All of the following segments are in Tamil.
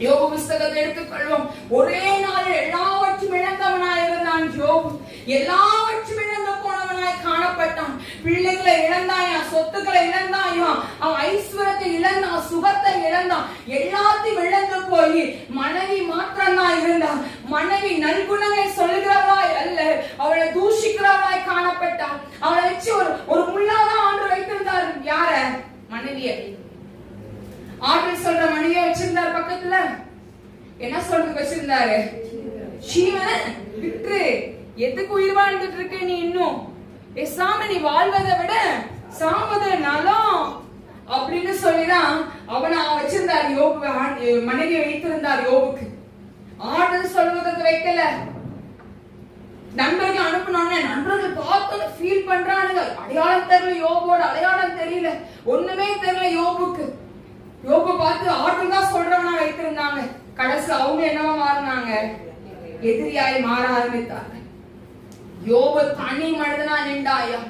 யோபு புஸ்தகத்தை எடுத்துக்கொள்வோம். ஒரே நாளில் எல்லாவற்றும் இழந்தவனாய் இருந்தான் யோபு. எல்லாவற்றும் இழந்து போனவனாய் காணப்பட்டான். பிள்ளைகளை இழந்தாயா, சொத்துக்களை இழந்தாயா, அவன் ஐஸ்வரத்தை இழந்தான், சுகத்தை இழந்தான், எல்லாத்தையும் இழந்து போய் மனைவி மாத்திரம்தான் இருந்தான். மனைவி நல்குணங்களை சொல்லுகிறவளாய் அல்ல, அவளை தூஷிக்கிறவளாய் காணப்பட்டான். அவளை வச்சு ஒரு முள்ளாதான் ஆண்டு வைத்திருந்தார். யார? மனைவிய. ஆற்றல் சொல்ற மனைவிய வச்சிருந்தார். பக்கத்துல என்ன சொல்றது வச்சிருந்தாரு? ஜீவனை விட்டு எதுக்கு உயிர் வாழ்ந்துட்டு இருக்க நீ? இன்னும் பேசாம நீ வாழ்வதை விட சாவத நலம் அப்படின்னு சொல்லிதான் அவனை வச்சிருந்தார். யோபு மனைவி வைத்திருந்தார். யோபுக்கு ஆற்றல் சொல்வதற்கு வைக்கல. நண்பர்கள் அனுப்பினோன்னு நண்பர்கள் பார்த்து ஃபீல் பண்றானுங்க. அடையாளம் தெரியல, யோபோட அடையாளம் தெரியல, ஒண்ணுமே தெரியல யோபுக்கு. யோபு பார்த்து ஆற்றல் தான் சொல்றவனா வைத்திருந்தாங்க. கடைசி அவங்க என்னவா மாறினாங்க? எதிரியாய் மாற ஆரம்பித்தாங்க. யோபு தனி மனிதனா நின்றாயா,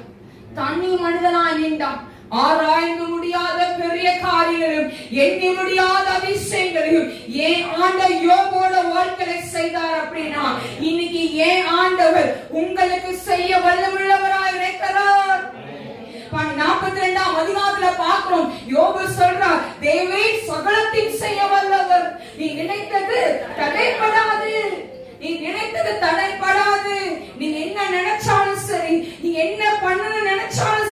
தனி மனிதனா நின்றான். ஆராய்ந்து முடியாத பெரிய காரியங்களும் எண்ணி முடியாத அதிசயங்களையும் ஏன் ஆண்டவர் யோபோட வாழ்க்கையை செய்தார் அப்படின்னா, இன்னைக்கு ஏன் ஆண்டவர் உங்களுக்கு செய்ய வல்லமுள்ளவராய் இருக்கிறார். 42ஆம் அதிகாரத்துல பார்க்கிறோம். யோபு சொல்றார், தேவரே சகலத்தையும் செய்ய வல்லவர். நீ நினைத்தது தடைபடாது, நீ நினைத்தது தடைபடாது. நீ என்ன நினைச்சாலும் சரி, நீ என்ன பண்ணணும்னு நினைச்சாலும்